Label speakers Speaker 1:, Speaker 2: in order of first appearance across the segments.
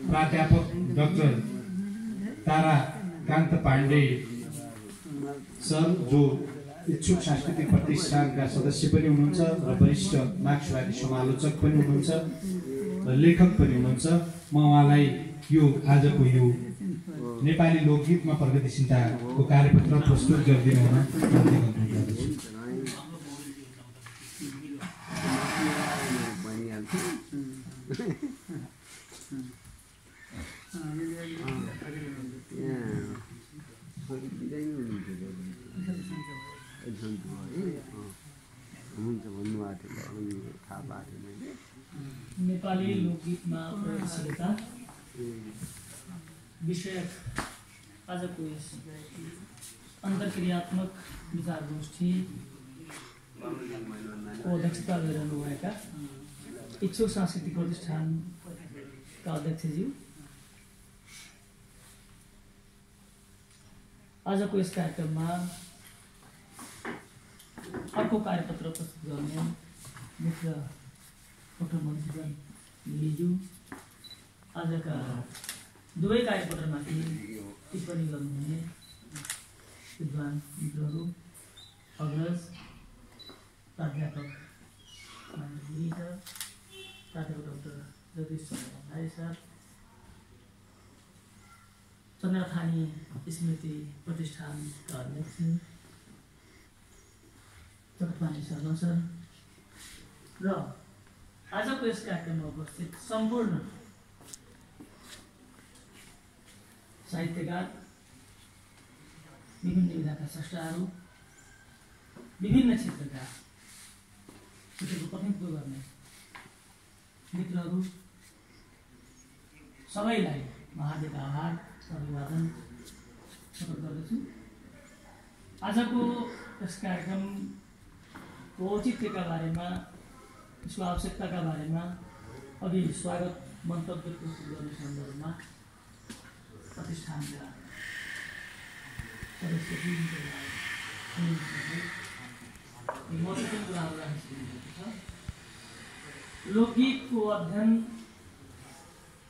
Speaker 1: प्राध्यापक डाक्टर तारा कान्त पाण्डे सर जो इच्छुक सांस्कृतिक प्रतिष्ठानका सदस्य पनि हुनुहुन्छ र वरिष्ठ मार्क्सवादी समालोचक पनि हुनुहुन्छ र लेखक पनि हुनुहुन्छ। म उहाँलाई यो आजको यो नेपाली लोकगीतमा प्रगतिशीलताको कार्यपत्र प्रस्तुत गरिदिनु हुन अनुरोध गर्दछु।
Speaker 2: नेपाली लोकगीतमा प्रगतिशीलता विषयक आजको यस अन्तर्क्रियात्मक विचार गोष्ठीको अध्यक्षता गरिरहनुभएका इच्छुक सांस्कृतिक प्रतिष्ठानका अध्यक्षज्यू, आजको यस कार्यक्रममा अर्को कार्यपत्र प्रस्तुत गर्ने मित्र डाक्टर मन्त्रीगण लिजु, आजका दुवै कार्यपत्रमाथि टिप्पणी गर्नुहुने विद्वान मित्रहरू, अग्रज प्राध्यापक गिरी सर, प्राध्यापक डाक्टर जगदीश चन्द्र भण्डारी सर, चन्द्रथानी स्मृति प्रतिष्ठानका अध्यक्ष चक्रपाणी शर्मा सर र आजको यस कार्यक्रममा उपस्थित सम्पूर्ण साहित्यकार, विभिन्न विधाका स्रष्टाहरू, विभिन्न क्षेत्रका क्षेत्रको प्रतिनिधित्व गर्ने मित्रहरू सबैलाई म हार्दिक आभार अभिवादन प्रकट गर्दछु। आजको यस कार्यक्रमको औचित्यका बारेमा, यसको आवश्यकताका बारेमा अघि स्वागत मन्तव्य प्रस्तुत गर्ने सन्दर्भमा प्रतिष्ठानका सदस्य महत्त्वपूर्ण कुराहरू राखिसक्नुभएको छ। लोकगीतको अध्ययन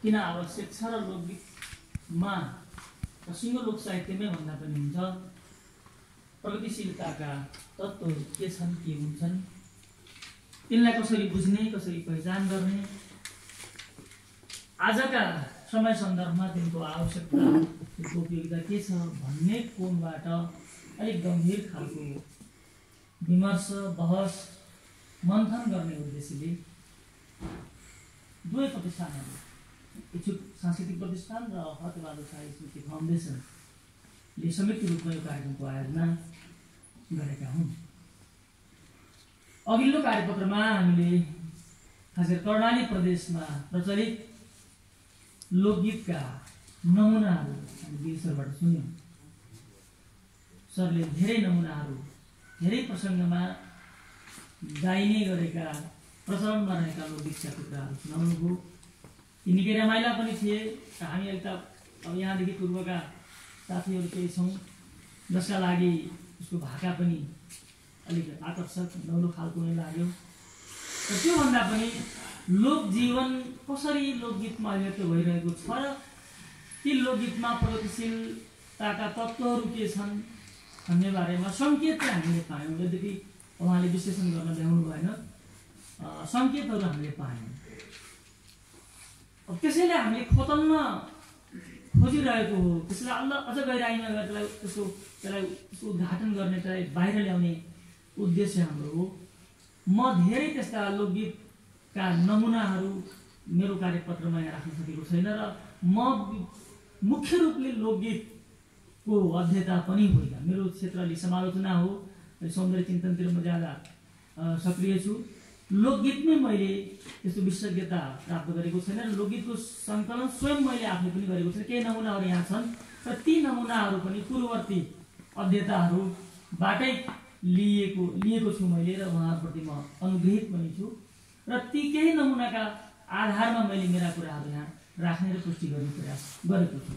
Speaker 2: किन आवश्यक छ र लोकगीतमा र सिङ्गो लोक साहित्यमै भन्दा पनि हुन्छ प्रगतिशीलताका तत्त्वहरू के छन्, के हुन्छन्, तिनलाई कसरी बुझ्ने, कसरी पहिचान गर्ने, आजका समय सन्दर्भमा तिनको आवश्यकता, तिनको उपयोगिता के छ भन्ने कोणबाट अलिक गम्भीर खालको विमर्श, बहस, मन्थन गर्ने उद्देश्यले दुवै प्रतिष्ठानहरू, इच्छुक सांस्कृतिक प्रतिष्ठान र हतबहादुर शाही स्मृति फाउन्डेसनले संयुक्त रूपमा यो कार्यक्रमको आयोजना गरेका हुन्। अघिल्लो कार्यपत्रमा हामीले खास गरी कर्णाली प्रदेशमा प्रचलित लोकगीतका नमुनाहरू हामी गिरी सरबाट सुन्यौँ। सरले धेरै नमुनाहरू, धेरै प्रसङ्गमा गाइने गरेका, प्रचलनमा रहेका लोकगीतका टुक्राहरू सुनाउनुभयो। ती निकै रमाइला पनि थिए। हामी एक त अब यहाँदेखि पूर्वका साथीहरू केही छौँ जसका लागि उसको भाका पनि अलिक आकर्षक, नौलो खालको नै लाग्यो। र त्योभन्दा पनि लोकजीवन कसरी लोकगीतमा अभिव्यक्त भइरहेको छ र ती लोकगीतमा प्रगतिशीलताका तत्त्वहरू के छन् भन्ने बारेमा सङ्केत चाहिँ हामीले पायौँ। यद्यपि उहाँले विश्लेषण गर्न ल्याउनु भएन, सङ्केतहरू हामीले पायौँ। अब त्यसैले हामीले खोतल्न खोजिरहेको हो, त्यसलाई अझ गहिराइमा गएर त्यसलाई उद्घाटन गर्ने, त्यसलाई बाहिर ल्याउने उद्देश्य हाम्रो हो। म धेरै त्यस्ता लोकगीतका नमुनाहरू मेरो कार्यपत्रमा यहाँ राख्न सकेको छैन र म मुख्य रूपले लोकगीतको अध्येता पनि होइन। मेरो क्षेत्र अलिक समालोचना हो, सौन्दर्य चिन्तनतिर म ज्यादा सक्रिय छु। लोकगीतमै मैले त्यस्तो विशेषज्ञता प्राप्त गरेको छैन र लोकगीतको सङ्कलन स्वयं मैले आफै पनि गरेको छैन। केही नमुनाहरू यहाँ छन् र ती नमुनाहरू पनि पूर्ववर्ती अध्येताहरूबाटै लिएको छु मैले र उहाँहरूप्रति म अनुग्रहित पनि छु र ती केही नमुनाका आधारमा मैले मेरा कुराहरू यहाँ राख्ने र पुष्टि गर्ने प्रयास गरेको छु।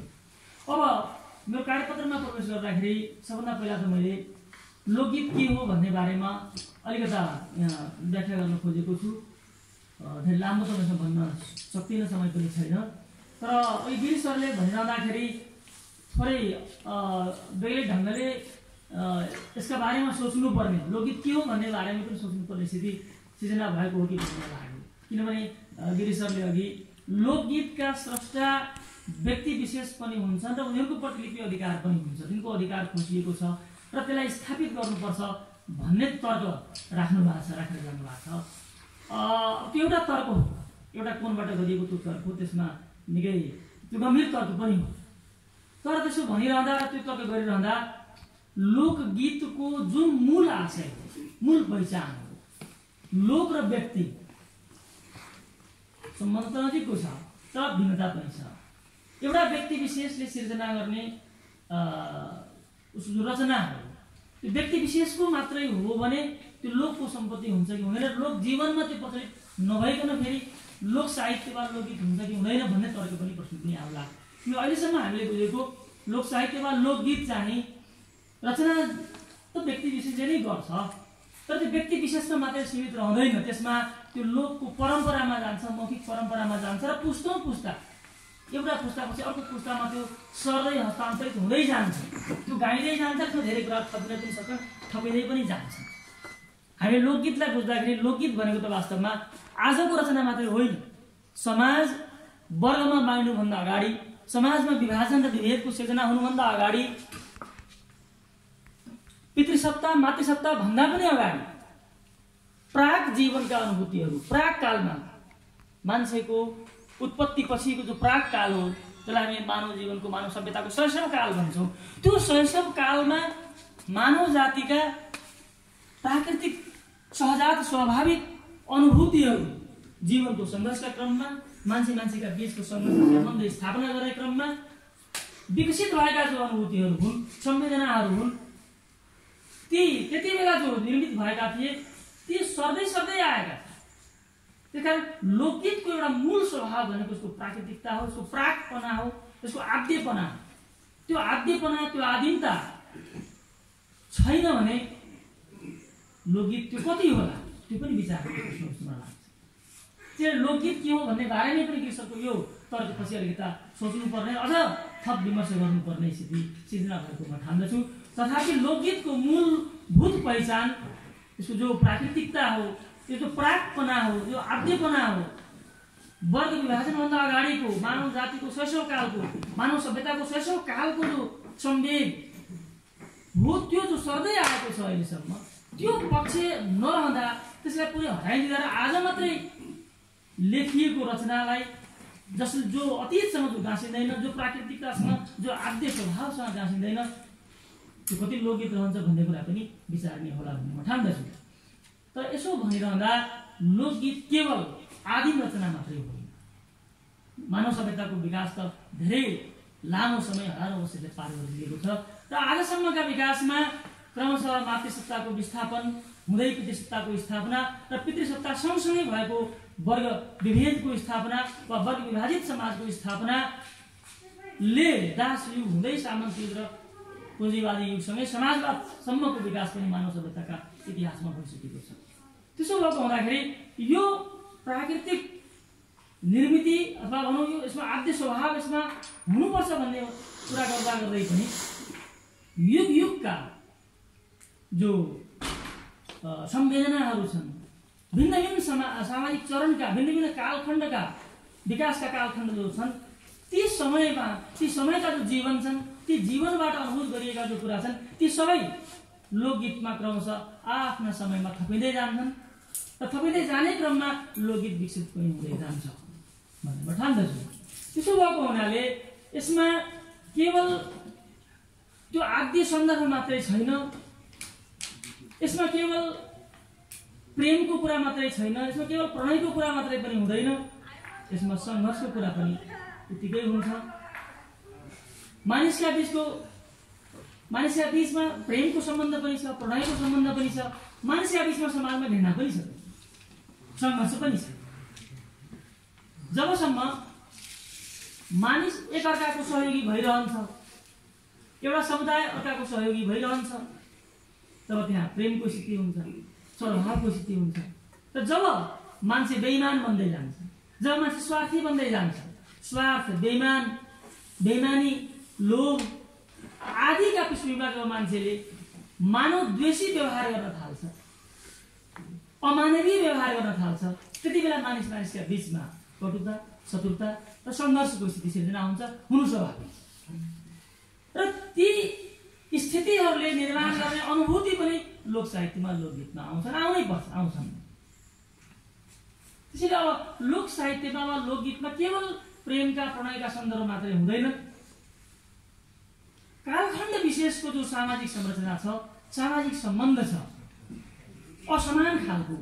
Speaker 2: अब मेरो कार्यपत्रमा प्रवेश गर्दाखेरि सबभन्दा पहिला त मैले लोकगीत के हो भन्ने बारेमा अलिकता यहाँ व्याख्या गर्न खोजेको छु। धेरै लामो समयसम्म भन्न सक्दिनँ, समय पनि छैन। तर अहिले गिरी सरले भनिरहँदाखेरि थोरै बेग्लै ढङ्गले यसका बारेमा सोच्नुपर्ने, लोकगीत के हो भन्ने बारेमा पनि सोच्नुपर्ने स्थिति सिर्जना भएको हो कि भन्ने लाग्यो। किनभने गिरी सरले अघि लोकगीतका स्रष्टा व्यक्ति विशेष पनि हुन्छन् र उनीहरूको प्रतिलिपि अधिकार पनि हुन्छ, तिनको अधिकार खोजिएको छ र त्यसलाई स्थापित गर्नुपर्छ भन्ने तर्क राख्नु भएको छ, राखेर जानुभएको छ। त्यो एउटा तर्क हो, एउटा कोणबाट गरिएको त्यो तर्क हो, त्यसमा निकै त्यो गम्भीर तर्क पनि हो। तर त्यसो भनिरहँदा, त्यो तर्क गरिरहँदा लोकगीतको जुन मूल आशय हो, मूल पहिचान हो, लोक र व्यक्ति सम्बन्ध त नजिकको छ तर भिन्नता पनि छ। एउटा व्यक्ति विशेषले सिर्जना गर्ने उसको रचना हो, त्यो व्यक्ति विशेषको मात्रै हो भने त्यो लोकको सम्पत्ति हुन्छ कि हुँदैन, लोक जीवनमा त्यो प्रचलित नभइकन फेरि लोक साहित्य वा लोकगीत हुन्छ कि हुँदैन भन्ने तर्क पनि प्रश्न पनि आउला। किन अहिलेसम्म हामीले बुझेको लोक साहित्य वा लोकगीत चाहिँ रचना त व्यक्ति विशेषले नै गर्छ, तर त्यो व्यक्ति विशेषमा मात्रै सीमित रहँदैन, त्यसमा त्यो लोकको परम्परामा जान्छ, मौखिक परम्परामा जान्छ र पुस्तौँ पुस्ता, एउटा पुस्तापछि अर्को पुस्तामा त्यो सर्दै हस्तान्तरित हुँदै जान्छ, त्यो गाइँदै जान्छ, त्यो धेरै कुरा थपिन पनि सक्छ, थपिँदै पनि जान्छ। हामीले लोकगीतलाई बुझ्दाखेरि लोकगीत भनेको त वास्तवमा आजको रचना मात्रै होइन, समाज वर्गमा बाँड्नुभन्दा अगाडि, समाजमा विभाजन र विभेदको सिर्जना हुनुभन्दा अगाडि, पितृसत्ता मातृसत्ता भन्दा पनि अगाडि प्राक जीवनका अनुभूतिहरू, प्राक कालमा मान्छेको उत्पत्ति पछिको जो प्राक काल हो, त्यसलाई हामी मानव जीवनको, मानव सभ्यताको शैशव काल भन्छौँ, त्यो शैशव कालमा मानव जातिका प्राकृतिक सहजात स्वाभाविक अनुभूतिहरू जीवनको सङ्घर्षका क्रममा, मान्छेका बीचको सङ्घर्ष सम्बन्ध स्थापना गर्ने क्रममा विकसित भएका जो अनुभूतिहरू हुन्, संवेदनाहरू हुन्, ती त्यति बेला जो निर्मित भएका थिए ती सर्दै सर्दै आएका। त्यस कारण लोकगीतको एउटा मूल स्वभाव भनेको उसको प्राकृतिकता हो, उसको प्राकपना हो, उसको आद्यपना हो। त्यो आद्यपना, त्यो आदिमता छैन भने लोकगीत त्यो कति होला, त्यो पनि विचार गर्ने प्रश्न जस्तो मलाई लाग्छ। त्यो लोकगीत के हो भन्ने बारेमा पनि कृषकको यो तर्कपछि अलिकता सोच्नुपर्ने, अझ थप विमर्श गर्नुपर्ने स्थिति सिर्जना भएको म ठान्दछु। तथापि लोकगीतको मूलभूत पहिचान, यसको जो प्राकृतिकता हो, यो जो प्राकपना हो, यो आद्यपना हो, वर्ग विभाजनभन्दा अगाडिको मानव जातिको शैशव कालको, मानव सभ्यताको शैशव कालको जो संवेग हो, त्यो जो सर्दै आएको छ अहिलेसम्म, त्यो पक्ष नरहँदा त्यसलाई पुरै हटाइदिँदा र आज मात्रै लेखिएको रचनालाई जसले जो अतीतसँग जो गाँसिँदैन, जो प्राकृतिकतासँग, जो आद्य स्वभावसँग गाँसिँदैन, त्यो कति लोकगीत रहन्छ भन्ने कुरा पनि विचार्ने होला भन्ने म ठान्दछु। तर यसो भनिरहँदा लोकगीत केवल आदिम रचना मात्रै होइन, मानव सभ्यताको विकास त धेरै लामो समय, हजारौँ वर्षले पार गरिदिएको छ र आजसम्मका विकासमा क्रमशः मातृसत्ताको विस्थापन हुँदै पितृसत्ताको स्थापना र पितृसत्ता सँगसँगै भएको वर्ग विभेदको स्थापना वा वर्ग विभाजित समाजको स्थापनाले दास युग हुँदै सामन्त युग र पुँजीवादी युगसँगै समाजवादसम्मको विकास पनि मानव सभ्यताका इतिहासमा भइसकेको छ। त्यसो भएको हुँदाखेरि यो प्राकृतिक निर्मिति अथवा भनौँ यो यसमा आद्य स्वभाव यसमा हुनुपर्छ भन्ने कुरा गर्दा गर्दै पनि युग युगका जो संवेदनाहरू छन्, भिन्न भिन्न सामाजिक चरणका, भिन्न भिन्न कालखण्डका विकासका कालखण्ड जो छन्, ती समयका जो जीवन छन्, ती जीवनबाट अनुभूत गरिएका जो कुरा छन्, ती सबै लोकगीतमा क्रमशः आफ्ना समयमा थपिँदै जान्छन् र थपिँदै जाने क्रममा लोकगीत विकसित पनि हुँदै जान्छ भन्ने म ठान्दछु। त्यसो भएको हुनाले यसमा केवल त्यो आद्य सन्दर्भ मात्रै छैन, यसमा केवल प्रेमको कुरा मात्रै छैन, यसमा केवल प्रणयको कुरा मात्रै पनि हुँदैन, यसमा सङ्घर्षको कुरा पनि उत्तिकै हुन्छ। मानिसका बीचमा प्रेमको सम्बन्ध पनि छ, प्रणयको सम्बन्ध पनि छ, मानिसका बीचमा समाजमा घृणा पनि छ, सङ्घर्ष पनि छ। जबसम्म मानिस एकअर्काको सहयोगी भइरहन्छ, एउटा समुदाय अर्काको सहयोगी भइरहन्छ, तब त्यहाँ प्रेमको स्थिति हुन्छ, सद्भावको स्थिति हुन्छ। र जब मान्छे बेइमान बन्दै जान्छ, जब मान्छे स्वार्थी बन्दै जान्छ, स्वार्थ, बेइमानी, लोभ आदिका पृष्ठभूमिका मान्छेले मानव द्वेषी व्यवहार गर्न थाल्छ, अमानवीय व्यवहार गर्न थाल्छ, त्यति बेला मानिसका बीचमा कटुता, शत्रुता र सङ्घर्षको स्थिति सिर्जना हुनु स्वाभाविक। र ती स्थितिहरूले निर्माण गर्ने अनुभूति पनि लोक साहित्यमा, लोकगीतमा आउँछन्। त्यसैले अब लोक साहित्यमा वा लोकगीतमा केवल प्रेमका, प्रणयका सन्दर्भ मात्रै हुँदैन। कालखण्ड विशेषको जो सामाजिक संरचना छ, सामाजिक सम्बन्ध छ, असमान खालको,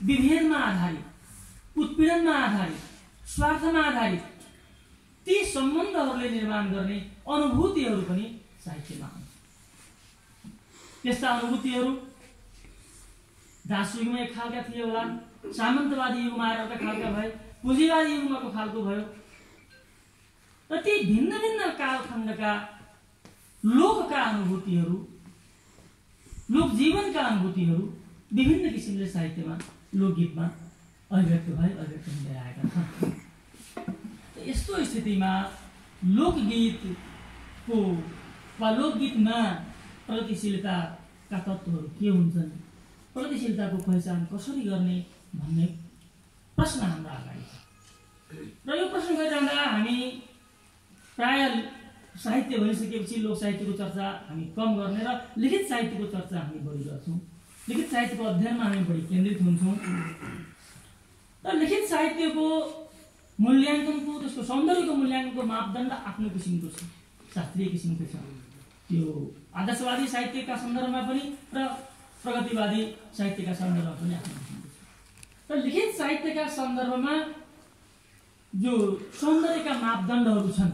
Speaker 2: विभेदमा आधारित, उत्पीडनमा आधारित, स्वार्थमा आधारित, ती सम्बन्धहरूले निर्माण गर्ने अनुभूतिहरू पनि साहित्यमा आउँछ। त्यस्ता अनुभूतिहरू दास युगमा एक खालका थिए होला, सामन्तवादी युगमा आएर अर्का खालका भए, पुँजीवादी युगमा अर्को खालको भयो। र ती भिन्न भिन्न कालखण्डका लोकका अनुभूतिहरू, लोक जीवनका अनुभूतिहरू विभिन्न किसिमले साहित्यमा, लोकगीतमा अभिव्यक्त हुँदै आएका छन्। यस्तो स्थितिमा लोकगीतको वा लोकगीतमा प्रगतिशीलताका तत्त्वहरू के हुन्छन्, प्रगतिशीलताको पहिचान कसरी गर्ने भन्ने प्रश्न हाम्रो अगाडि छ। र यो प्रश्न गरिरहँदा हामी प्रायः साहित्य भनिसकेपछि लोक साहित्यको चर्चा हामी कम गर्ने र लिखित साहित्यको चर्चा हामी बढी गर्छौँ। लिखित साहित्यको अध्ययनमा हामी बढी केन्द्रित हुन्छौँ। र लिखित साहित्यको मूल्याङ्कनको, त्यसको सौन्दर्यको मूल्याङ्कनको मापदण्ड आफ्नो किसिमको छ, शास्त्रीय किसिमको छ। त्यो आदर्शवादी साहित्यका सन्दर्भमा पनि र प्रगतिवादी साहित्यका सन्दर्भमा पनि आफ्नो किसिमको छ। र लिखित साहित्यका सन्दर्भमा जो सौन्दर्यका मापदण्डहरू छन्,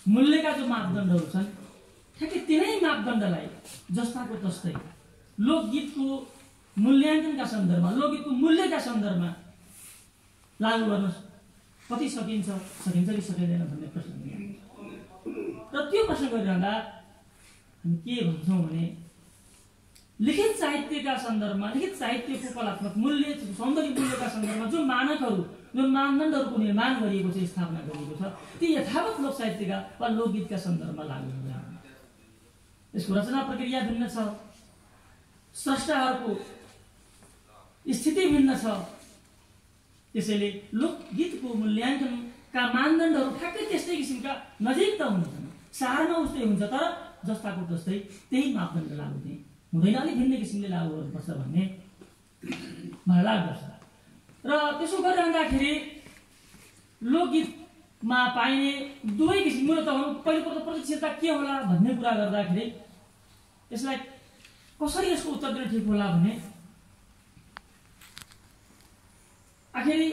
Speaker 2: मूल्यका जो मापदण्डहरू छन्, ठ्याक्कै तिनै मापदण्डलाई जस्ताको तस्तै लोकगीतको मूल्याङ्कनका सन्दर्भमा, लोकगीतको मूल्यका सन्दर्भमा लागू गर्न कति सकिन्छ कि सकिँदैन भन्ने प्रश्न पनि। र त्यो प्रश्न गरिरहँदा हामी के भन्छौँ भने लिखित साहित्यका सन्दर्भमा, लिखित साहित्यको कलात्मक मूल्य, सौन्दर्य मूल्यका सन्दर्भमा जो मानकहरू, जो मानदण्डहरूको निर्माण गरिएको छ, स्थापना गरिएको छ, ती यथावत लोक साहित्यका वा लोकगीतका सन्दर्भमा लागू हुँदैन। यसको रचना प्रक्रिया भिन्न छ, स्रष्टाहरूको स्थिति भिन्न छ। त्यसैले लोकगीतको मूल्याङ्कनका मानदण्डहरू ठ्याक्कै त्यस्तै किसिमका नजिक त हुन्छन्, सारमा उस्तै हुन्छ, तर जस्ताको तस्तै त्यही मापदण्ड लागू हुँदैन, अलिक भिन्न किसिमले लागू गर्नुपर्छ भन्ने मलाई लाग्दछ। र त्यसो गरिरहँदाखेरि लोकगीतमा पाइने दुवै किसिम मूलत पहिलोपल्ट प्रगतिशीलता के होला भन्ने कुरा गर्दाखेरि यसलाई कसरी यसको उत्तर दिन ठिक होला भने आखिरी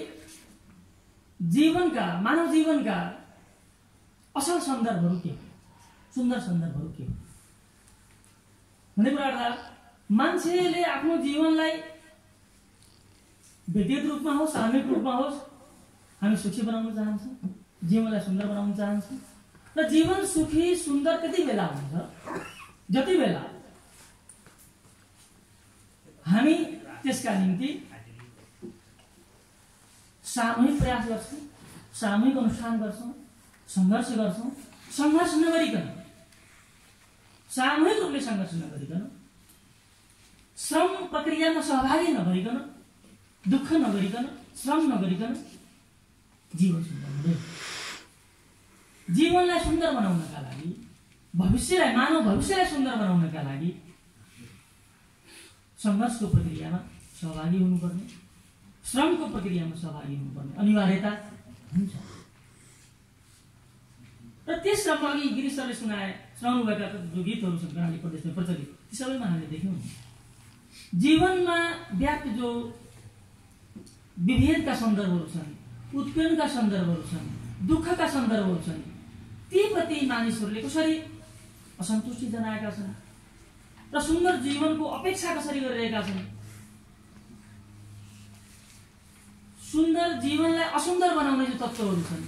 Speaker 2: जीवनका, मानव जीवनका असल सन्दर्भहरू के, सुन्दर सन्दर्भहरू के भन्ने कुरा गर्दा मान्छेले आफ्नो जीवनलाई व्यक्तिगत रूपमा होस्, सामूहिक रूपमा होस्, हामी सुखी बनाउन चाहन्छौँ, जीवनलाई सुन्दर बनाउन चाहन्छौँ। र जीवन सुखी सुन्दर त्यति बेला हुन्छ जति बेला हामी त्यसका निम्ति सामूहिक प्रयास गर्छौँ, सामूहिक अनुष्ठान गर्छौँ, सङ्घर्ष गर्छौँ। सङ्घर्ष नगरिकन, सामूहिक रूपले सङ्घर्ष नगरिकन, श्रम प्रक्रियामा सहभागी नभइकन, दुःख नगरिकन, श्रम नगरिकन जीवन सुन्दर हुँदैन। जीवनलाई सुन्दर बनाउनका लागि, भविष्यलाई, मानव भविष्यलाई सुन्दर बनाउनका लागि सङ्घर्षको प्रक्रियामा सहभागी हुनुपर्ने, श्रमको प्रक्रियामा सहभागी हुनुपर्ने अनिवार्यता हुन्छ। र त्यस क्रममा अघि गिरीश सरले सुनाउनु भएका जो गीतहरू छन् कर्णाली प्रदेशमा प्रचलित, ती सबैमा हामीले देख्यौँ जीवनमा व्याप्त जो विभेदका सन्दर्भहरू छन्, उत्पीडनका सन्दर्भहरू छन्, दुःखका सन्दर्भहरू छन्, ती प्रति मानिसहरूले कसरी असन्तुष्टि जनाएका छन् र सुन्दर जीवनको अपेक्षा कसरी गरिरहेका छन्, सुन्दर जीवनलाई असुन्दर बनाउने जो तत्त्वहरू छन्,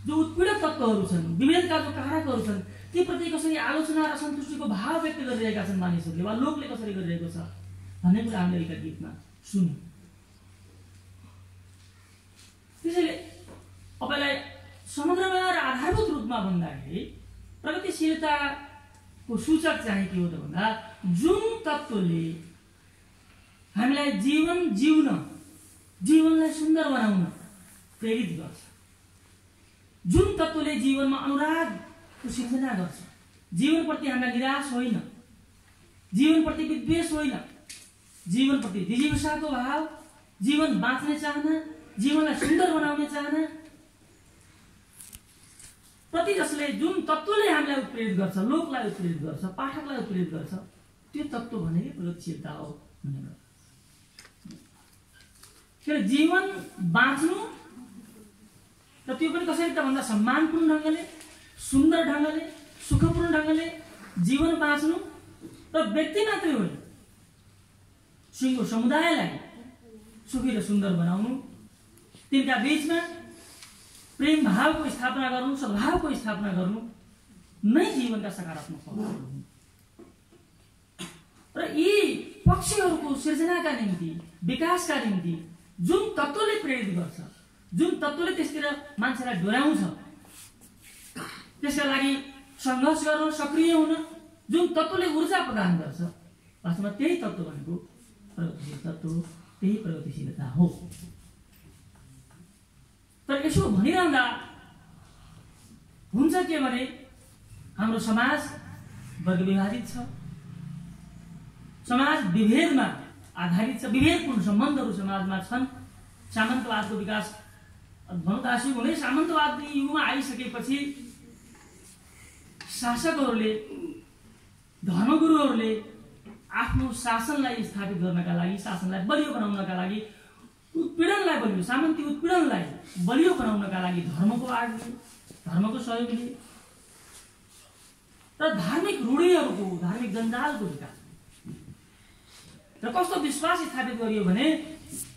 Speaker 2: जो उत्पीडक तत्त्वहरू छन्, विभेदका जो कारकहरू छन्, ती प्रति कसरी आलोचना र असन्तुष्टिको भाव व्यक्त गरिरहेका छन् मानिसहरूले वा लोकले कसरी गरिरहेको छ भन्ने कुरा हामीले एउटा गीतमा सुन्यौँ। त्यसैले तपाईँलाई समग्रमा र आधारभूत रूपमा भन्दाखेरि प्रगतिशीलताको सूचक चाहिँ के हो त भन्दा जुन तत्त्वले हामीलाई जीवन जिउन, जीवनलाई सुन्दर बनाउन प्रेरित गर्छ, जुन तत्त्वले जीवनमा अनुरागको सिर्जना गर्छ, जीवनप्रति हामीलाई निराश होइन, जीवनप्रति विद्वेष होइन, जीवनप्रति जिज्ञासाको भाव, जीवन बाँच्ने चाहना, जीवनलाई सुन्दर बनाउने चाहना प्रति जसले जुन तत्त्वले हामीलाई उत्प्रेरित गर्छ, लोकलाई उत्प्रेरित गर्छ, पाठकलाई उत्प्रेरित गर्छ, त्यो तत्त्व भनेकै प्रगतिशीलता हो भनेर। जीवन बाँच्नु र त्यो पनि कसरी त भन्दा सम्मानपूर्ण ढङ्गले, सुन्दर ढङ्गले, सुखपूर्ण ढङ्गले जीवन बाँच्नु र व्यक्ति मात्रै होइन सिङ्गो समुदायलाई सुखी र सुन्दर बनाउनु, तिनका बीचमा प्रेम भावको स्थापना गर्नु, सद्भावको स्थापना गर्नु नै जीवनका सकारात्मक पक्षहरू हुन्। र यी पक्षहरूको सिर्जनाका निम्ति, विकासका निम्ति जुन तत्त्वले प्रेरित गर्छ, जुन तत्त्वले त्यसतिर मान्छेलाई डोर्याउँछ, त्यसका लागि सङ्घर्ष गर्न, सक्रिय हुन जुन तत्त्वले ऊर्जा प्रदान गर्छ, वास्तवमा त्यही तत्त्व भनेको प्रगतिशील तत्त्व, त्यही प्रगतिशीलता हो। तर यसो भनिरहँदा हुन्छ के भने हाम्रो समाज वर्ग विभाजित छ, समाज विभेदमा आधारित छ, विभेदपूर्ण सम्बन्धहरू समाजमा छन्। सामन्तवादको विकास भनौँ हुँदै सामन्तवादी युगमा आइसकेपछि शासकहरूले, धर्मगुरुहरूले आफ्नो शासनलाई स्थापित गर्नका लागि, शासनलाई बलियो बनाउनका लागि, उत्पीडनलाई बलियो, सामन्ती उत्पीडनलाई बलियो बनाउनका लागि धर्मको आड लिए, धर्मको सहयोग लिए र धार्मिक रूढिहरूको, धार्मिक जन्जालको विकास र कस्तो विश्वास स्थापित गरियो भने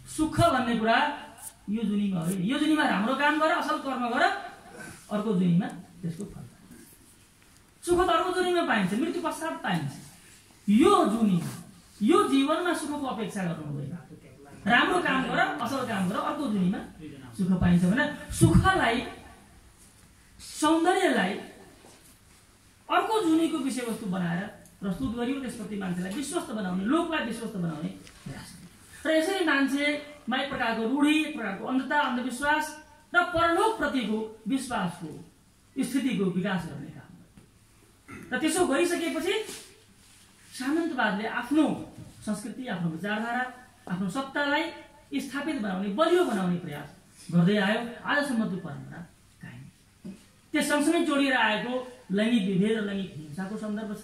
Speaker 2: सुख भन्ने कुरा यो जुनीमा होइन, यो जुनीमा राम्रो काम गर, असल कर्म गर, अर्को जुनीमा त्यसको फल पाइन्छ। सुख त अर्को जुनीमा पाइन्छ, मृत्यु पश्चात पाइन्छ। यो जुनीमा, यो जीवनमा सुखको अपेक्षा गर्नु हुँदैन। राम्रो काम गर, असल काम गर, अर्को जुनीमा सुख पाइन्छ भने सुखलाई, सौन्दर्यलाई अर्को जुनीको विषयवस्तु बनाएर प्रस्तुत गरियो, त्यसप्रति मान्छेलाई विश्वस्त बनाउने, लोकलाई विश्वस्त बनाउने प्रयास र यसरी मान्छेमा एक प्रकारको रूढी, एक प्रकारको अन्धता, अन्धविश्वास र परलोकप्रतिको विश्वासको स्थितिको विकास गर्ने काम गर्छ। र त्यसो गरिसकेपछि सामन्तवादले आफ्नो संस्कृति, आफ्नो विचारधारा, आफ्नो सत्तालाई स्थापित बनाउने, बलियो बनाउने प्रयास गर्दै आयो। आजसम्म त्यो परम्परा कायम। त्यस सँगसँगै जोडिएर आएको लैङ्गिक विभेद र लैङ्गिक हिंसाको सन्दर्भ छ।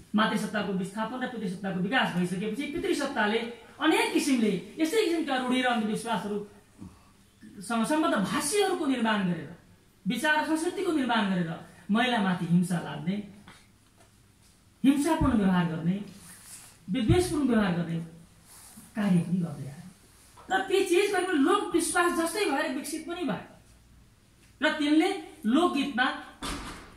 Speaker 2: मातृसत्ताको विस्थापन र पितृसत्ताको विकास भइसकेपछि पितृसत्ताले अनेक किसिमले यस्तै किसिमका रूढी र अन्धविश्वासहरूसँग सम्बद्ध भाष्यहरूको निर्माण गरेर, विचार संस्कृतिको निर्माण गरेर महिलामाथि हिंसा लाद्ने, हिंसापूर्ण व्यवहार गर्ने, विद्वेषपूर्ण व्यवहार गर्ने कार्य पनि गर्दै आयो। र ती चिजहरू लोक विश्वास जस्तै भएर विकसित पनि भयो र तिनले लोकगीतमा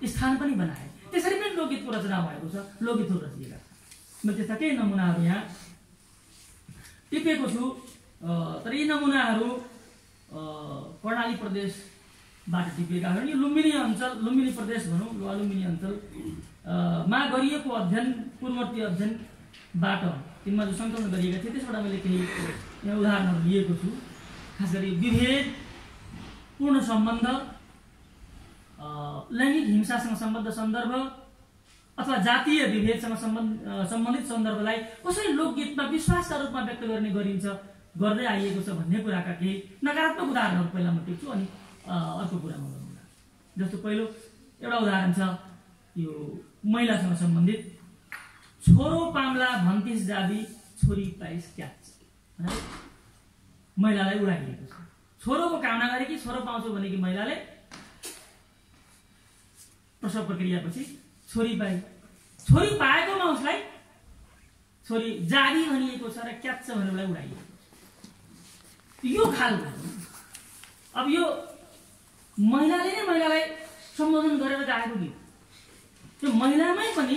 Speaker 2: स्थान पनि बनाए। त्यसरी पनि लोकगीतको रचना भएको छ, लोकगीतहरू रचिएका छन्। म त्यस्ता केही नमुनाहरू यहाँ टिपेको छु। तर यी नमुनाहरू कर्णाली प्रदेशबाट टिपेका हुन्। यो लुम्बिनी अञ्चल, लुम्बिनी प्रदेश भनौँ, लोवा लुम्बिनी अञ्चलमा गरिएको अध्ययन, पूर्ववर्ती अध्ययनबाट तिनमा जो सङ्कलन गरिएका थिए त्यसबाट मैले केही यहाँ उदाहरणहरू लिएको छु। खास गरी विभेदपूर्ण सम्बन्ध, लैङ्गिक हिंसासँग सम्बद्ध सन्दर्भ अथवा जातीय विभेदसँग सम्बन्धित सन्दर्भलाई कसरी लोकगीतमा विश्वासका रूपमा व्यक्त गर्ने गरिन्छ, गर्दै आइएको छ भन्ने कुराका केही नकारात्मक उदाहरणहरू पहिला म टिप्छु, अनि अर्को कुरामा गरौँला। जस्तो पहिलो एउटा उदाहरण छ यो महिलासँग सम्बन्धित। छोरो पाम्ला भन्तिस जाबी, छोरी पाइस क्याच। महिलालाई उडाइएको छ। छोरोको कामना गरेकी, छोरो पाउँछु भनेकी महिलाले प्रसव प्रक्रियापछि छोरी पाए। छोरी पाएकोमा उसलाई छोरी जाबी भनिएको छ र क्याच भनेर उसलाई उडाइएको छ। यो खालको अब यो महिलाले नै महिलालाई सम्बोधन गरेर गाएको गीत। त्यो महिलामै पनि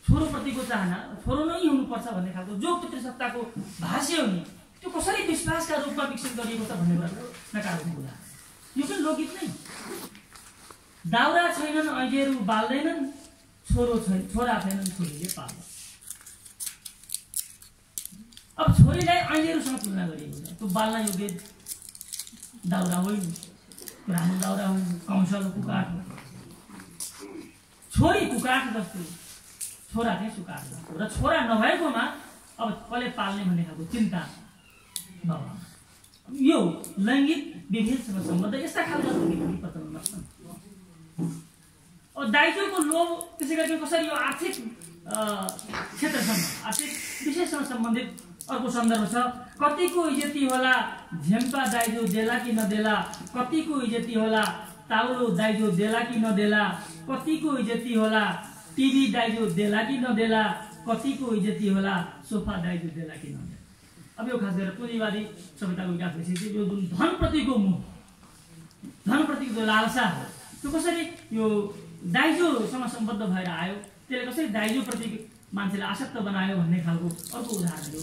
Speaker 2: छोरोप्रतिको चाहना, छोरो नै हुनुपर्छ भन्ने खालको जो पितृसत्ताको भाष्य हो नि, त्यो कसरी विश्वासका रूपमा विकसित गरिएको छ भन्ने कुरा नकारात्मक उदाहरण। यो पनि लोकगीत नै। दाउरा छैनन् ऐँठेहरू बाल्दैनन्, छोरा छैनन् छोरीले पाल्छ। अब छोरीलाई ऐँठेहरूसँग तुलना गरिएको छ। त्यो बाल्न योग्य दाउरा होइन, राम्रो दाउरा हो, कौशल कुकाठ हो। छोरी कुकाठ जस्तो, छोरा चाहिँ सुकाठ जस्तो। र छोरा नभएकोमा अब कसले पाल्ने भन्ने खालको चिन्ता नभए यो लैङ्गिक विभेदसँग सम्बन्ध यस्ता खालका प्रचलनमा छन्। अब दाइजोको लोभ त्यसै गरी कसरी यो आर्थिक क्षेत्रसँग, आर्थिक विषयसँग सम्बन्धित अर्को सन्दर्भ छ। कतिको इज्जती होला झेम्पा दाइजो देला कि नदेला, कतिको इज्जती होला ताउलो दाइजो देला कि नदेला, कतिको इज्जती होला टिभी दाइजो देला कि नदेला, कतिको इज्जती होला सोफा दाइजो देला कि नदेला। अब यो खास गरेर पुँजीवादी सभ्यताको विकास भइसकेपछि यो जुन धनप्रतिको मोह, धनप्रतिको जो लालसा हो, त्यो कसरी यो दाइजोसँग सम्बद्ध भएर आयो, त्यसले कसरी दाइजोप्रति मान्छेलाई आसक्त बनायो भन्ने खालको अर्को उदाहरण हो।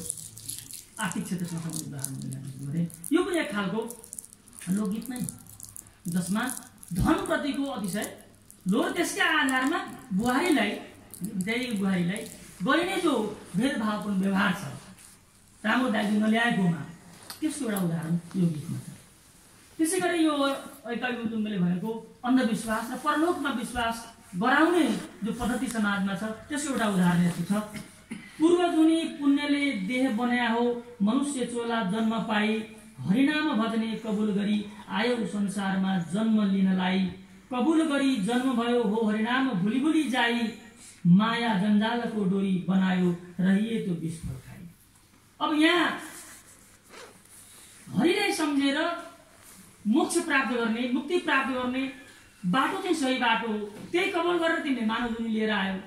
Speaker 2: आर्थिक क्षेत्रसँग सम्बन्धित उदाहरण भने यो पनि एक खालको लोकगीत नै, जसमा धनप्रतिको अतिशय लोभ, त्यसकै आधारमा बुहारीलाई गरिने जो भेदभावपूर्ण व्यवहार छ, राम्रो दाइजो नल्याएकोमा, त्यसको एउटा उदाहरण यो गीतमा छ। त्यसै गरी यो जुन मैले भनेको अन्धविश्वास र परलोकमा विश्वास गराउने जो पद्धति समाजमा छ, त्यसको एउटा उदाहरण यस्तो छ। पूर्व जुनी पुण्यले देह बनाया हो, मनुष्य चोला जन्म पाई, हरिनाम भजने कबुल गरी आयो संसारमा जन्म लिनलाई, कबुल गरी जन्म भयो हो हरिनाम भुली भुली जाई, माया जन्जालको डोरी बनायो रहिए त्यो विस्फोट खाई। अब यहाँ हरिलाई सम्झेर मोक्ष प्राप्त गर्ने, मुक्ति प्राप्त गर्ने बाटो चाहिँ सही बाटो हो, त्यही कबुल गरेर तिमीले मानव जुनी लिएर आयो।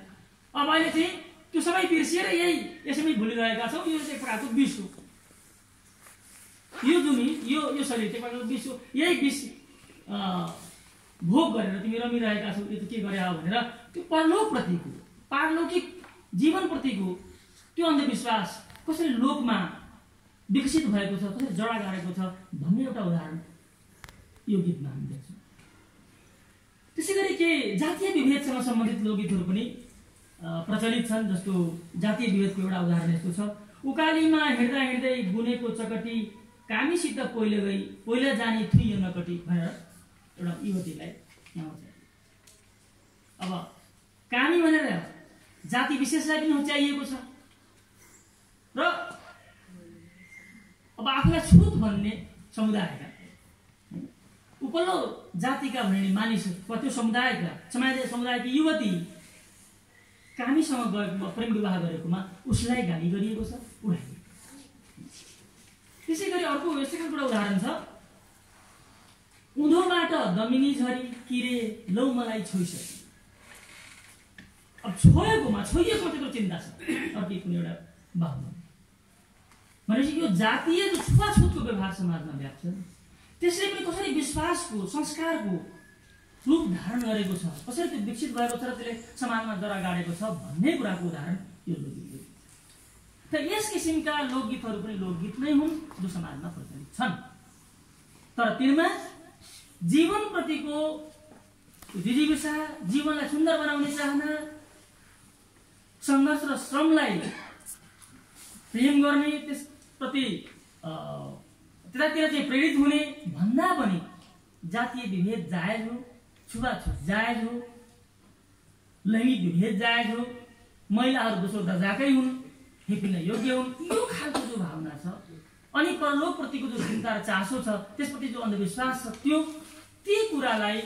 Speaker 2: अब अहिले चाहिँ त्यो सबै बिर्सिएर यसैमै भुलिरहेका छौ। यो चाहिँ एक प्रकारको विष हो। यो जुनी यो शरीर चाहिँ प्रकारको विष हो। यही विष भोग गरेर तिमी रमिरहेका छौ। यो त के गरे हो भनेर त्यो परलोकप्रतिको, पारलौकिक जीवनप्रतिको त्यो अन्धविश्वास कसरी लोकमा विकसित भएको छ, कसरी जडा गाडेको छ भन्ने एउटा उदाहरण यो गीतमा हामी देख्छौँ। त्यसै गरी के जातीय विभेदसँग सम्बन्धित लोकगीतहरू पनि प्रचलित छन्। जस्तो जातीय विभेदको एउटा उदाहरण यस्तो छ। उकालीमा हिँड्दा हिँड्दै बुनेको चकटी, कामीसित पहिला जाने थुइयो नकटी भनेर एउटा युवतीलाई आउँछ। अब कामी भनेर जाति विशेषलाई पनि होच्याइएको छ र अब आफूलाई छुत भन्ने समुदायका उपल्लो जातिका भन्ने मानिस त्यो समुदायकी युवती कामीसँग गएकोमा, प्रेम विवाह गरेकोमा उसलाई गाली गरिएको छ, उडाइएको। त्यसै गरी अर्को यस्तै खालको एउटा उदाहरण छ। उँधोबाट दमिनी झरी किरे लौ मलाई छोइसक्यो। अब छोएको त्यत्रो चिन्ता छ। अर्को कुनै एउटा भावना भनेपछि यो जातीय जो छुवाछुतको व्यवहार समाजमा व्याप्छ, त्यसले पनि कसरी विश्वासको, संस्कारको रूप धारण गरेको छ, कसरी त्यो विकसित भएको छ र त्यसले समाजमा जरा गाडेको छ भन्ने कुराको उदाहरण यो लोकगीत हो। त यस किसिमका लोकगीतहरू पनि लोकगीत नै हुन् जो समाजमा प्रचलित छन्। तर तिनमा जीवनप्रतिको जिज्ञासा, जीवनलाई सुन्दर बनाउने चाहना, सङ्घर्ष र श्रमलाई प्रेम गर्ने, त्यसप्रति त्यतातिर चाहिँ प्रेरित हुने भन्दा पनि जातीय विभेद जायज हो, छुवाछुत जायज हो, लैङ्गिक विभेद जायज हो, महिलाहरू दोस्रो दर्जाकै हुन्, हेपिन योग्य हुन्, यो खालको जो भावना छ अनि परलोकप्रतिको जो चिन्ता र चासो छ, त्यसप्रति जो अन्धविश्वास छ, ती कुरालाई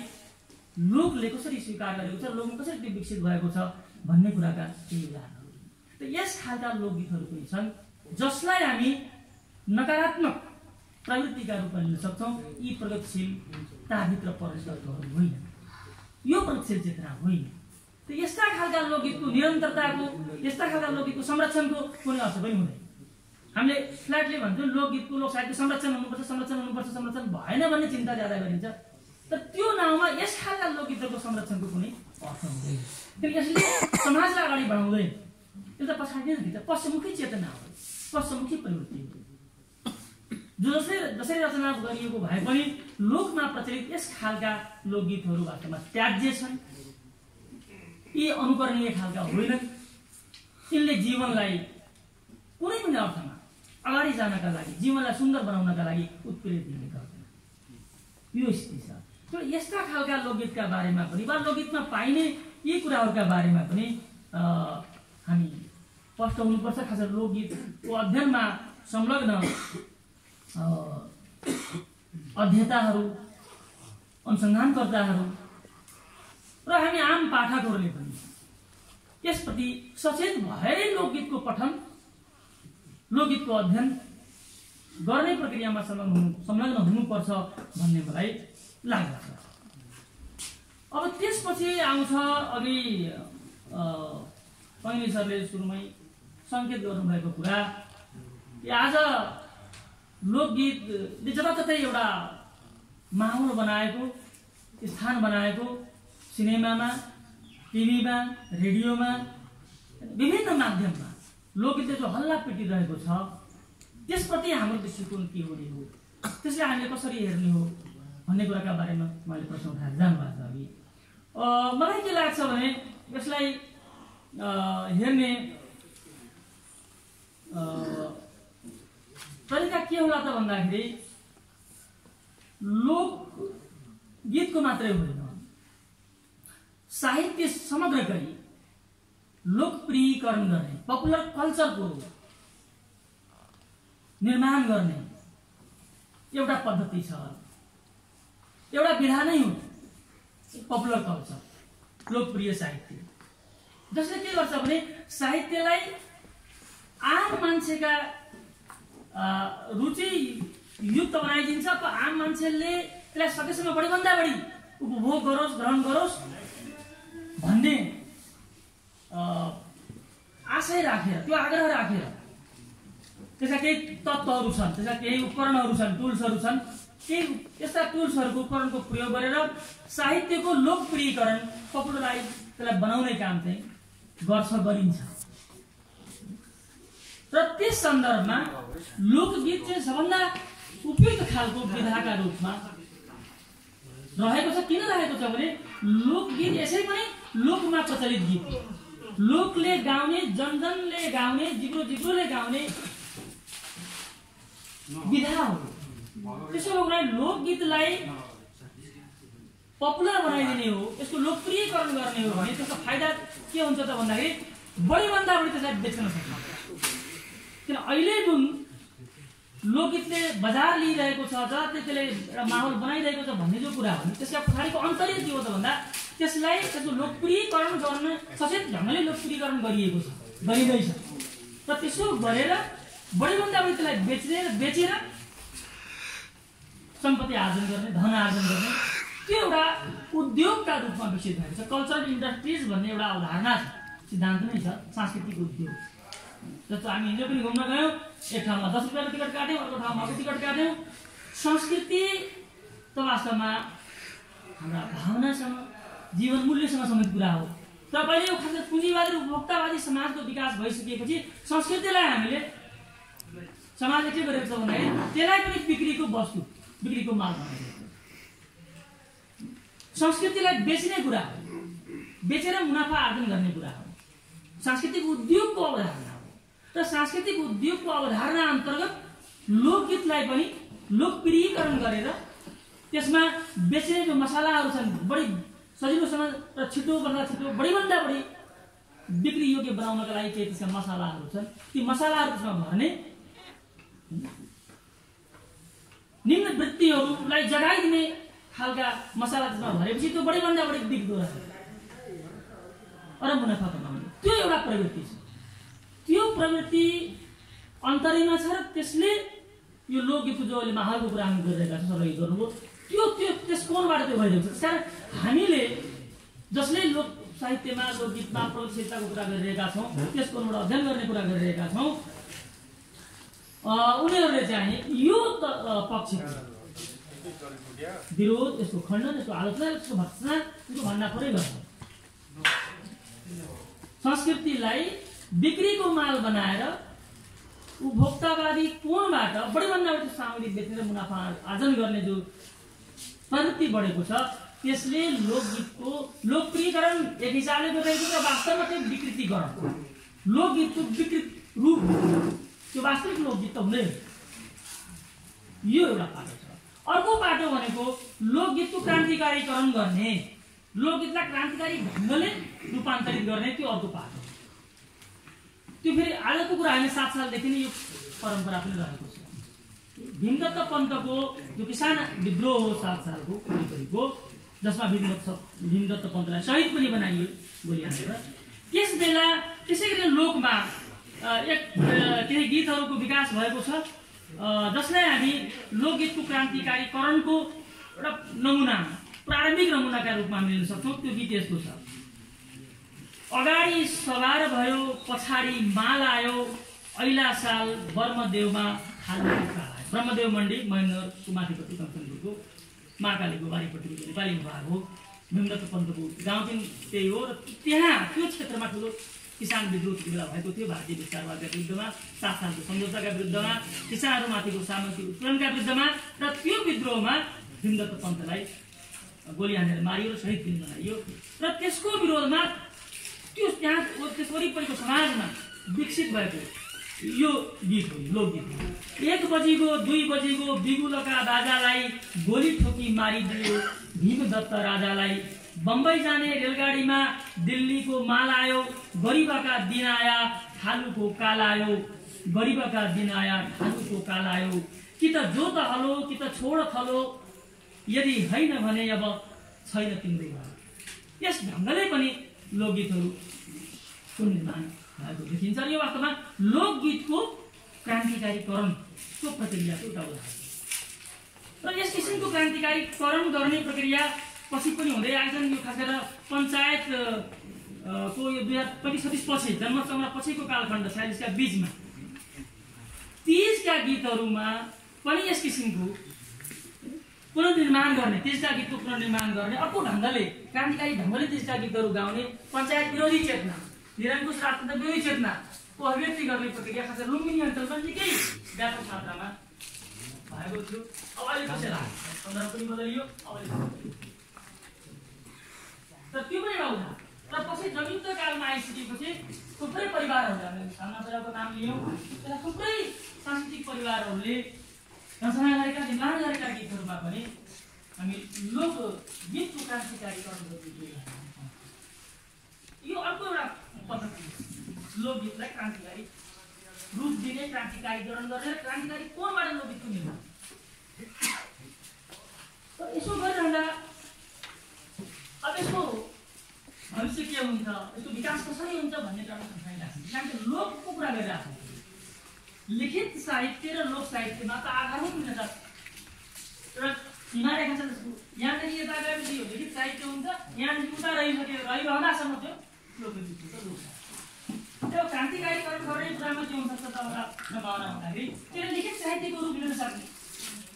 Speaker 2: लोकले कसरी स्वीकार गरेको छ, लोकमा कसरी त्यो विकसित भएको छ भन्ने कुराका केही उदाहरणहरू। त यस खालका लोकगीतहरू पनि छन् जसलाई हामी नकारात्मक प्रवृत्तिका रूपमा लिन सक्छौँ। यी प्रगतिशीलताभित्र पर्ने तत्त्वहरू होइन, यो प्रगतिशील चेतना होइन। त यस्ता खालका लोकगीतको निरन्तरताको, यस्ता खालका लोकगीतको संरक्षणको कुनै अर्थ पनि हुँदैन। हामीले फ्ल्याटले भन्छौँ लोकगीतको, लोक साहित्य संरक्षण हुनुपर्छ, संरक्षण भएन भन्ने चिन्ता ज्यादा गरिन्छ। तर त्यो नाउँमा यस खालका लोकगीतहरूको संरक्षणको कुनै अर्थ हुँदैन, किनकि यसले समाजलाई अगाडि बढाउँदैन। यो त पछाडि नै पश्चिममुखी चेतना हो, पश्चिममुखी प्रवृत्ति हो। जसरी रचना गरिएको भए पनि लोकमा प्रचलित यस खालका लोकगीतहरू वास्तवमा त्याज्य छन्। यी अनुकरणीय खालका होइनन्। यिनले जीवनलाई कुनै पनि अर्थमा अगाडि जानका लागि, जीवनलाई सुन्दर बनाउनका लागि उत्प्रेरित दिने गर्दैन। यो स्थिति छ। त्यो यस्ता खालका लोकगीतका बारेमा पनि वा लोकगीतमा पाइने यी कुराहरूका बारेमा पनि हामी स्पष्ट हुनुपर्छ। खास गरी लोकगीतको अध्ययनमा संलग्न अध्येताहरू, अनुसन्धानकर्ताहरू र हामी आम पाठकहरूले पनि यसप्रति सचेत भएरै लोकगीतको पठन, लोकगीतको अध्ययन गर्ने प्रक्रियामा संलग्न हुनुपर्छ भन्ने मलाई लाग्दछ। अब त्यसपछि आउँछ अघि पैनी सरले सुरुमै सङ्केत गर्नुभएको कुरा कि आज लोकगीतले जताततै एउटा माहौल बनाएको, स्थान बनाएको, सिनेमामा, टिभीमा, रेडियोमा, विभिन्न माध्यममा लोकगीतले जो हल्ला पिटिरहेको छ त्यसप्रति हाम्रो दृष्टिकोण के हुने हो, त्यसलाई हामीले कसरी हेर्ने हो भन्ने कुराका बारेमा मैले प्रश्न उठाएर जानुभएको छ। अघि मलाई के लाग्छ भने यसलाई हेर्ने तरिका के होला त भन्दाखेरि लोकगीतको मात्रै होइन, साहित्य समग्र गरी लोकप्रियकरण गर्ने, पपुलर कल्चरको निर्माण गर्ने एउटा पद्धति छ, एउटा विधा नै हो पपुलर कल्चर, लोकप्रिय साहित्य। जसले के गर्छ भने साहित्यलाई आम मान्छेका रुचि युक्त बनाइदिन्छ। आम मान्छेले त्यसलाई सकेसम्म बढीभन्दा बढी उपभोग गरोस्, ग्रहण गरोस् भन्ने आशय राखेर, त्यो आग्रह राखेर त्यसका केही तत्त्वहरू छन्, त्यसका केही उपकरणहरू छन्, टुल्सहरू छन्, केही यस्ता टुल्सहरूको उपकरणको प्रयोग गरेर साहित्यको लोकप्रियकरण, पपुलराइज त्यसलाई बनाउने काम चाहिँ गरिन्छ। र त्यस सन्दर्भमा लोकगीत चाहिँ सबभन्दा उपयुक्त खालको विधाका रूपमा रहेको छ। किन रहेको छ भने लोकगीत यसै पनि लोकमा प्रचलित गीत, लोकले गाउने, जनजनले गाउने, जिब्रो जिब्रोले गाउने विधा हो। त्यसो भए लोकगीतलाई पपुलर बनाइदिने हो, यसको लोकप्रियकरण गर्ने हो भने त्यसको फाइदा के हुन्छ त भन्दाखेरि बढीभन्दा बढी त्यसलाई बेच्न सक्छ। किन अहिले जुन लोकगीतले बजार लिइरहेको छ, जहाँ त्यसले एउटा माहौल बनाइरहेको छ भन्ने जो कुरा हो, त्यसका पछाडिको अन्तर्य के हो त भन्दा त्यसलाई त्यसको लोकप्रियकरण गर्न सचेत ढङ्गले लोकप्रियकरण गरिएको छ, गरिँदैछ। र त्यसो गरेर बढीभन्दा बढी त्यसलाई बेचेर सम्पत्ति आर्जन गर्ने, धन आर्जन गर्ने, त्यो एउटा उद्योगका रूपमा विकसित भएको छ। कल्चरल इन्डस्ट्रिज भन्ने एउटा अवधारणा छ, सिद्धान्त नै छ, सांस्कृतिक उद्योग। जस्तो हामी हिजो पनि घुम्न गयौँ, एक ठाउँमा 10 रुपियाँको टिकट काट्यौँ, अर्को ठाउँमा अर्को टिकट काट्यौँ। संस्कृति त वास्तवमा हाम्रा भावनासँग, जीवन मूल्यसँग सम्बन्धित कुरा हो। तपाईँले यो खास पुँजीवादी र उपभोक्तावादी समाजको विकास भइसकेपछि संस्कृतिलाई हामीले समाजले के गरेको छ भन्दाखेरि त्यसलाई पनि बिक्रीको वस्तु, बिक्रीको माल बनाइदिएको छ। संस्कृतिलाई बेच्ने कुरा हो, बेचेर मुनाफा आर्जन गर्ने कुरा हो, सांस्कृतिक उद्योगको अवधारणा हो। र सांस्कृतिक उद्योगको अवधारणा अन्तर्गत लोकगीतलाई पनि लोकप्रियकरण गरेर त्यसमा बेच्ने जो मसालाहरू छन्, बढी सजिलोसँग र छिटोभन्दा छिटो बढीभन्दा बढी बिक्री योग्य बनाउनका लागि केही त्यसका मसालाहरू छन्, ती मसालाहरू त्यसमा भर्ने, निम्न वृत्तिहरूलाई जगाइदिने खालका मसाला त्यसमा भरेपछि त्यो बढीभन्दा बढी बिग्दो रहेछ र मुनाफा कमाउने त्यो एउटा प्रवृत्ति छ। त्यो प्रवृत्ति अन्तर्यमा छ र त्यसले यो लोकगीतको जो अहिले माहौलको कुरा हामी गरिरहेका छौँ, सबैले गर्नुभयो, त्यस कोणबाट त्यो भइरहेको छ। त्यसकारण हामीले जसले लोक साहित्यमा, लोकगीतमा प्रगतिशीलताको कुरा गरिरहेका छौँ, त्यस कोणबाट अध्ययन गर्ने कुरा गरिरहेका छौँ, उनीहरूले चाहिँ यो पक्ष विरोध, यसको खण्डन, यसको आलोचना, यसको भर्त्सना, यसको भण्डाफोरै गर्छ। संस्कृतिलाई बिक्रीको माल बनाएर उपभोक्तावादी कोणबाट बढीभन्दा बढी सामग्री बेचेर मुनाफा आर्जन गर्ने जो प्रवृत्ति बढेको छ त्यसले लोकगीतको लोकप्रियकरण एक हिसाबले गरिरहेको छ, वास्तवमा चाहिँ विकृतिकरण। लोकगीतको विकृत रूप त्यो वास्तविक लोकगीत त हुँदैन। यो एउटा पाटो छ। अर्को पाटो भनेको लोकगीतको क्रान्तिकारीकरण गर्ने, लोकगीतलाई क्रान्तिकारी ढङ्गले रूपान्तरित गर्ने, त्यो अर्को पाटो। त्यो फेरि आजको कुरा होइन, 7 सालदेखि नै यो परम्परा पनि रहेको छ। भीमदत्त पन्तको जो किसान विद्रोह हो 7 सालको करिबको, जसमा भीमदत्त पन्तलाई शहीद पनि बनाइयो गोली हानेर, त्यस बेला त्यसै गरी लोकमा केही गीतहरूको विकास भएको छ जसलाई हामी लोकगीतको क्रान्तिकारीकरणको एउटा नमुना, प्रारम्भिक नमुनाका रूपमा मिल्न सक्छौँ। त्यो गीत यस्तो छ: अगाडि सवार भयो पछाडि माल आयो, ऐला साल ब्रह्मदेवमा खालको काल आयो। ब्रह्मदेव मण्डी महेन्द्रको माथिपट्टि कञ्चनपुरको महाकालीको बारीपट्टिको नेपाली भाग हो। भीमदत्त पन्तको गाउँ पनि त्यही हो र त्यहाँ त्यो क्षेत्रमा ठुलो किसान विद्रोह त्यति बेला भएको थियो। भारतीय विस्तारवादका विरुद्धमा, 7 सालको सम्झौताका विरुद्धमा, किसानहरूमाथिको सामन्ती उत्पीडनका विरुद्धमा, र त्यो विद्रोहमा भीमदत्त पन्तलाई गोली हानेर मारियो र शहीद पनि बनाइयो। र त्यसको विरोधमा त्यो त्यहाँ त्यस वरिपरिको समाजमा विकसित भएको यो गीत हो, लोकगीत हो। 1 बजीको 2 बजीको बिगुलका बाजालाई गोली ठोकी मारिदियो भीमदत्त राजालाई। बम्बई जाने रेलगाडीमा दिल्लीको माल आयो, गरिबका दिन आया थालुको काल आयो, गरिबका दिन आया थालुको काल आयो। कि त जोत हलो कि त छोड थलो, यदि होइन भने अब छैन तिम्रो घर। यस ढङ्गले पनि लोकगीतहरूको निर्माण भएको देखिन्छ। यो वास्तवमा लोकगीतको क्रान्तिकारीकरणको प्रक्रियाको एउटा उदाहरण र यस किसिमको क्रान्तिकारीकरण गर्ने प्रक्रिया पछि पनि हुँदै आएछन्। यो खास गरेर पञ्चायत को यो 2035 पछि, जन्मसङ्ग्रह पछिको कालखण्ड 46 का बीचमा 30 का गीतहरूमा पनि यस किसिमको पुनर्निर्माण गर्ने, 30 का गीतको पुनर्निर्माण गर्ने, अर्को ढङ्गले क्रान्तिकारी ढङ्गले 30 का गीतहरू गाउने, पञ्चायत विरोधी चेतना, निरङ्कुश राजतन्त्र विरोधी चेतनाको अभिव्यक्ति गर्ने प्रक्रिया खास गरी लुम्बिनी अञ्चलमा निकै व्यापक मात्रामा भएको थियो। अब अहिले कसै लाग्छ, सन्दर्भ पनि बदलियो। तर त्यो पनि एउटा उदाहरण। र पछि जमिन्त कालमा आइसकेपछि थुप्रै परिवारहरूले, हामीले सामनाको नाम लियौँ, त्यसलाई थुप्रै सांस्कृतिक परिवारहरूले रचना गरेका, निर्माण गरेका गीतहरूमा पनि हामी लोकगीतको क्रान्तिकारीकरण गर्ने यो अर्को एउटा पद्धति। लोकगीतलाई क्रान्तिकारी रूप दिने, क्रान्तिकारीकरण गर्ने र क्रान्तिकारी कोणबाट लोकगीतको निर्माण। यसो गरिरहँदा अब यसको भविष्य के हुन्छ, यसको विकास कसरी हुन्छ भन्ने कुरा समझाइरहेको छ। किनकि लोकको कुरा गरिरहेको छ। लिखित साहित्य र लोक साहित्यमा त आधारभूत भिन्नता र सीमा रेखा छ। यहाँदेखि यता गएपछि यो लिखित साहित्य हुन्छ, यहाँदेखि उता रहिरहँदासम्म त्यो लोकगीत हुन्छ, लोक साहित्य। त्यो क्रान्तिकारीकरण गर्ने कुरामा के हुन्छ त एउटा भावना हुँदाखेरि त्यसले लिखित साहित्यको रूप लिन सक्ने,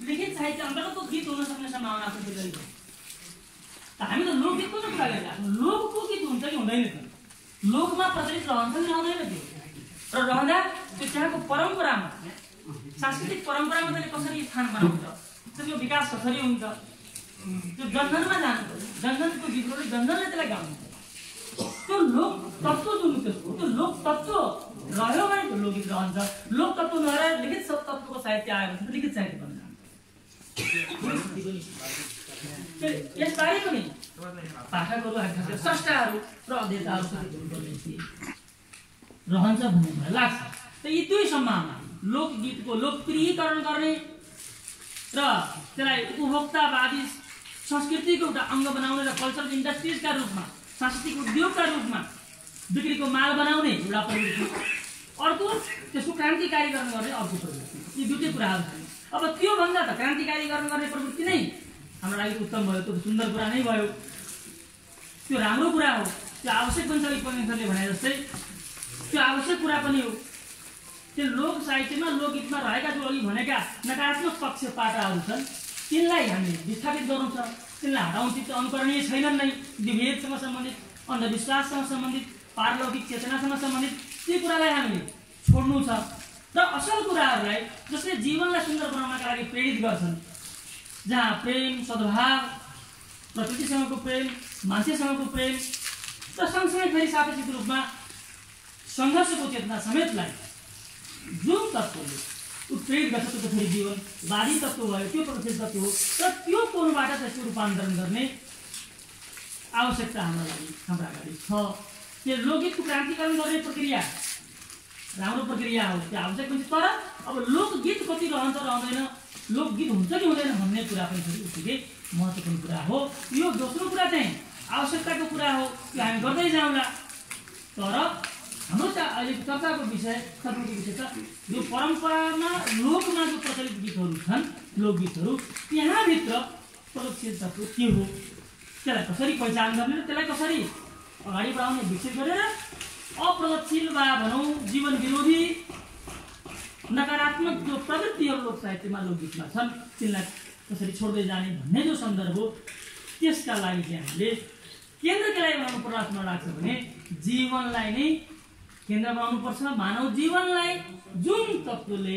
Speaker 2: लिखित साहित्य अन्तर्गतको गीत हुन सक्ने सम्भावना पनि गरिरहेको छ। हामी त लोकगीतको त कुरा गरिरहेको छौँ। लोकको गीत हुन्छ कि हुँदैन त? लोकमा प्रचलित रहन्छ कि रहँदैन त्यो? र रहँदा त्यो त्यहाँको परम्परामा, सांस्कृतिक परम्परामा त्यसले कसरी स्थान बनाउँछ, त्यसको विकास कसरी हुन्छ, त्यो जनजनमा जानु पर्यो। जनजनको गीतहरूले जनजनले त्यसलाई गाउनु पर्यो। त्यो लोक तत्त्व जुन त्यसको, त्यो लोक तत्त्व रह्यो भने त्यो लोकगीत रहन्छ। लोक तत्त्व नरहेर लिखित तत्त्वको साहित्य आयो भने लिखित साहित्य बन्न जान्छ। यसबारे पनि पाठकहरू, स्रष्टाहरू र अध्येताहरू रहन्छ भन्ने मलाई लाग्छ। त यी दुई सम्भावना, लोकगीतको लोकप्रियकरण गर्ने र त्यसलाई उपभोक्तावादी संस्कृतिको एउटा अङ्ग बनाउने र कल्चरल इन्डस्ट्रिजका रूपमा, सांस्कृतिक उद्योगका रूपमा बिक्रीको माल बनाउने एउटा प्रवृत्ति, अर्को त्यसको क्रान्तिकारीकरण गर्ने अर्को प्रवृत्ति। यी दुईटै कुराहरू छन्। अब त्योभन्दा त क्रान्तिकारीकरण गर्ने प्रवृत्ति नै हाम्रो लागि उत्तम भयो, त्यो सुन्दर कुरा नै भयो, त्यो राम्रो कुरा हो, त्यो आवश्यक पनि छ। उपन्यासले भने जस्तै त्यो आवश्यक कुरा पनि हो। त्यो लोक साहित्यमा, लोकगीतमा रहेका जो अघि भनेका नकारात्मक पक्ष पाटाहरू छन् तिनलाई हामी विस्थापित गर्नु छ, तिनलाई हटाउनु। त्यो अनुकरणीय छैनन् नै, विभेदसँग सम्बन्धित, अन्धविश्वाससँग सम्बन्धित, पारलौकिक चेतनासँग सम्बन्धित ती कुरालाई हामीले छोड्नु छ। र असल कुराहरूलाई जसले जीवनलाई सुन्दर बनाउनका लागि प्रेरित गर्छन्, जहाँ प्रेम, सद्भाव, प्रकृतिसँगको प्रेम, मान्छेसँगको प्रेम र सँगसँगै फेरि सापेक्षिक रूपमा सङ्घर्षको चेतना समेतलाई जुन तत्त्वले उत्प्रेरित गर्छ त्यो फेरि जीवनवादी तत्त्व भयो, त्यो प्रगतिशील तत्त्व हो र त्यो कोणबाट त्यसको रूपान्तरण गर्ने आवश्यकता हाम्रा अगाडि छ। त्यो लोकगीतको क्रान्तिकरण गर्ने प्रक्रिया राम्रो प्रक्रिया हो, त्यो आवश्यक हुन्छ। तर अब लोकगीत कति रहन्छ रहँदैन, लोकगीत हुन्छ कि हुँदैन भन्ने कुरा पनि फेरि उत्तिकै महत्त्वपूर्ण कुरा हो। यो दोस्रो कुरा चाहिँ आवश्यकताको कुरा हो, त्यो हामी गर्दै जाउँला। तर हाम्रो अहिलेको चर्चाको विषय छलफलको विषय छ यो परम्परामा लोकमा जो प्रचलित गीतहरू छन्, लोकगीतहरू, त्यहाँभित्र प्रगतिशील तत्त्व के हो, त्यसलाई कसरी पहिचान गर्ने र त्यसलाई कसरी अगाडि बढाउने, विकसित गरेर अप्रगतिशील वा भनौँ जीवन विरोधी नकारात्मक जो प्रवृत्तिहरू लोक साहित्यमा लोकगीतमा छन् तिनलाई कसरी छोड्दै जाने भन्ने जो सन्दर्भ हो, त्यसका लागि चाहिँ हामीले केन्द्र केलाई बनाउनु पर्ला जस्तो मलाई लाग्छ भने जीवनलाई नै केन्द्र बनाउनुपर्छ। मानव जीवनलाई जुन तत्त्वले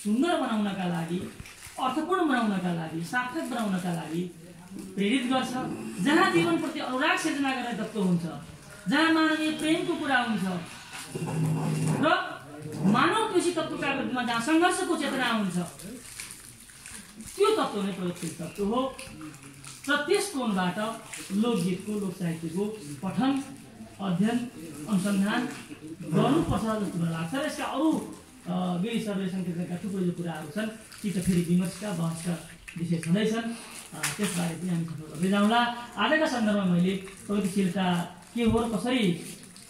Speaker 2: सुन्दर बनाउनका लागि, अर्थपूर्ण बनाउनका लागि, सार्थक बनाउनका लागि प्रेरित गर्छ, जहाँ जीवनप्रति अनुराग सिर्जना गर्ने तत्त्व हुन्छ, जहाँ मानवीय प्रेमको कुरा हुन्छ र मानव कृषि तत्त्वका विरुद्धमा जहाँ सङ्घर्षको चेतना हुन्छ, त्यो तत्त्व नै प्रगतिशील तत्त्व हो। र त्यस कोणबाट लोकगीतको, लोक साहित्यको पठन, अध्ययन, अनुसन्धान गर्नुपर्छ जस्तो मलाई लाग्छ। र यसका अरू गिरी सरले सङ्केत गरेका थुप्रै जो कुराहरू छन् ती त फेरि विमर्शका, बहसका विषय छँदैछन्, त्यसबारे पनि हामी छलफल गर्दै जाउँला। आजका सन्दर्भमा मैले प्रगतिशीलता के हो र कसरी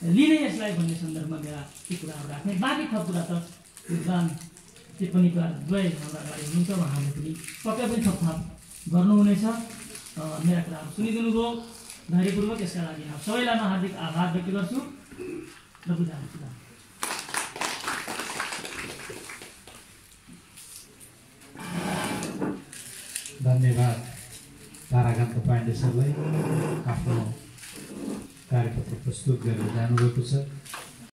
Speaker 2: लिने यसलाई भन्ने सन्दर्भमा मेरा ती कुराहरू राख्ने। बाँकी थप कुरा त विद्वान टिप्पणीकार द्वय हाम्रा अगाडि हुनुहुन्छ, उहाँहरूले पनि पक्कै पनि थपथाप गर्नुहुनेछ। मेरा कुराहरू सुनिदिनु भयो धैर्यपूर्वक, यसका लागि सबैलाई म हार्दिक आभार व्यक्त गर्छु र बुझा हुन्छु।
Speaker 1: धन्यवाद ताराकान्त पाण्डे सरलाई आफ्नो कार्यपत्र प्रस्तुत गरेर जानुभएको छ।